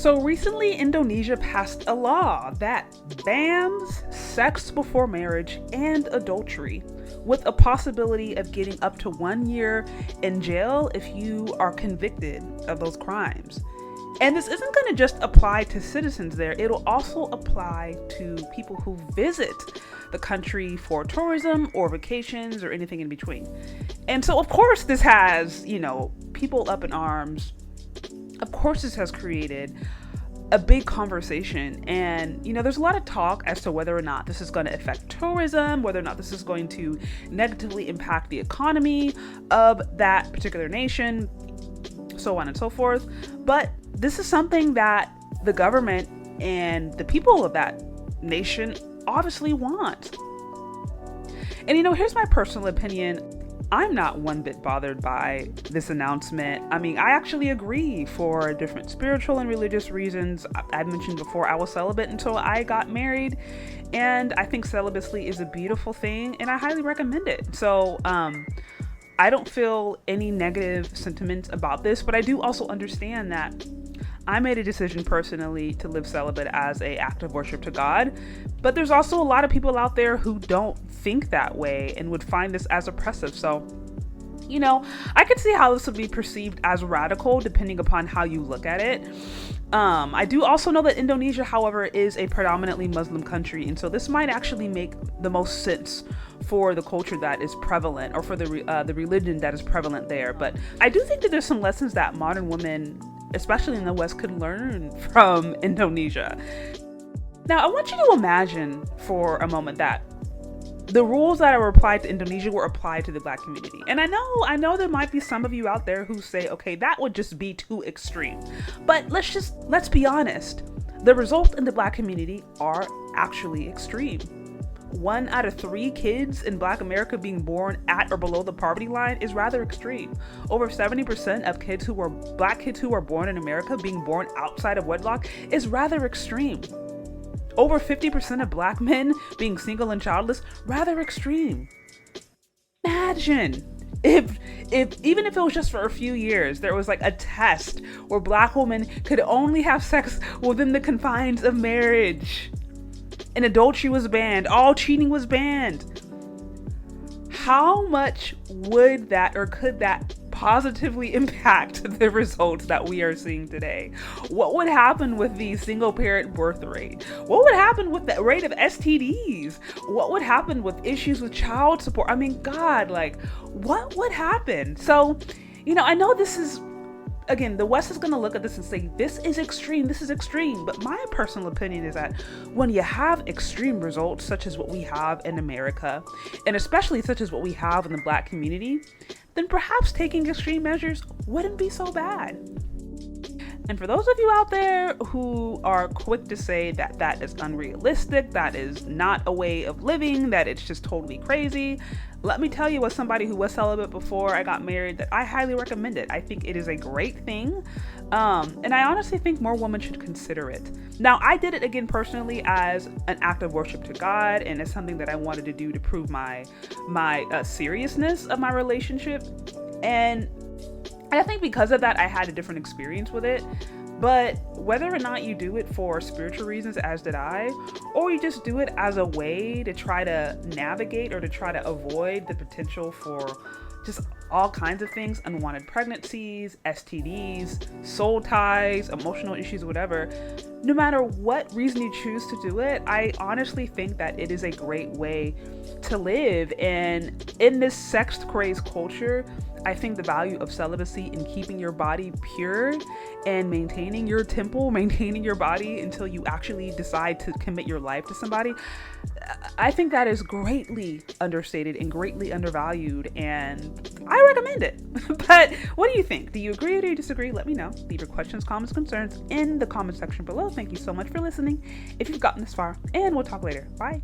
So recently, Indonesia passed a law that bans sex before marriage and adultery, with a possibility of getting up to 1 year in jail if you are convicted of those crimes. And this isn't going to just apply to citizens there, it'll also apply to people who visit the country for tourism or vacations or anything in between. And so, of course, this has, people up in arms. Of course, this has created a big conversation. And, there's a lot of talk as to whether or not this is going to affect tourism, whether or not this is going to negatively impact the economy of that particular nation, so on and so forth. But this is something that the government and the people of that nation obviously want. And, here's my personal opinion. I'm not one bit bothered by this announcement. I mean, I actually agree for different spiritual and religious reasons. I mentioned before, I was celibate until I got married, and I think celibacy is a beautiful thing, and I highly recommend it. So, I don't feel any negative sentiments about this, but I do also understand that I made a decision personally to live celibate as an act of worship to God, but there's also a lot of people out there who don't think that way and would find this as oppressive. So, I could see how this would be perceived as radical depending upon how you look at it. I do also know that Indonesia, however, is a predominantly Muslim country, and so this might actually make the most sense for the culture that is prevalent, or for the religion that is prevalent there. But I do think that there's some lessons that modern women, especially in the West, could learn from Indonesia. Now, I want you to imagine for a moment that the rules that are applied to Indonesia were applied to the Black community. And I know there might be some of you out there who say, okay, that would just be too extreme. But let's be honest. The results in the Black community are actually extreme. 1 out of 3 kids in Black America being born at or below the poverty line is rather extreme. Over 70% of Black kids who are born in America being born outside of wedlock is rather extreme. Over 50% of Black men being single and childless, rather extreme. Imagine if even if it was just for a few years, there was like a test where Black women could only have sex within the confines of marriage, and adultery was banned, all cheating was banned. How much would that, or could that, positively impact the results that we are seeing today? What would happen with the single parent birth rate? What would happen with the rate of STDs? What would happen with issues with child support? I mean, God, what would happen? So, I know this is, again, the West is going to look at this and say, this is extreme. But my personal opinion is that when you have extreme results, such as what we have in America, and especially such as what we have in the Black community, then perhaps taking extreme measures wouldn't be so bad. And for those of you out there who are quick to say that that is unrealistic, that is not a way of living, that it's just totally crazy, let me tell you, as somebody who was celibate before I got married, that I highly recommend it. I think it is a great thing. And I honestly think more women should consider it. Now, I did it again personally as an act of worship to God, and it's something that I wanted to do to prove my seriousness of my relationship. And I think because of that, I had a different experience with it. But whether or not you do it for spiritual reasons, as did I, or you just do it as a way to try to navigate or to try to avoid the potential for just all kinds of things, unwanted pregnancies, STDs, soul ties, emotional issues, whatever, no matter what reason you choose to do it, I honestly think that it is a great way to live. And in this sex-crazed culture, I think the value of celibacy in keeping your body pure and maintaining your temple, maintaining your body until you actually decide to commit your life to somebody, I think that is greatly understated and greatly undervalued, and I recommend it. But what do you think? Do you agree or do you disagree? Let me know. Leave your questions, comments, concerns in the comment section below. Thank you so much for listening if you've gotten this far, and we'll talk later. Bye.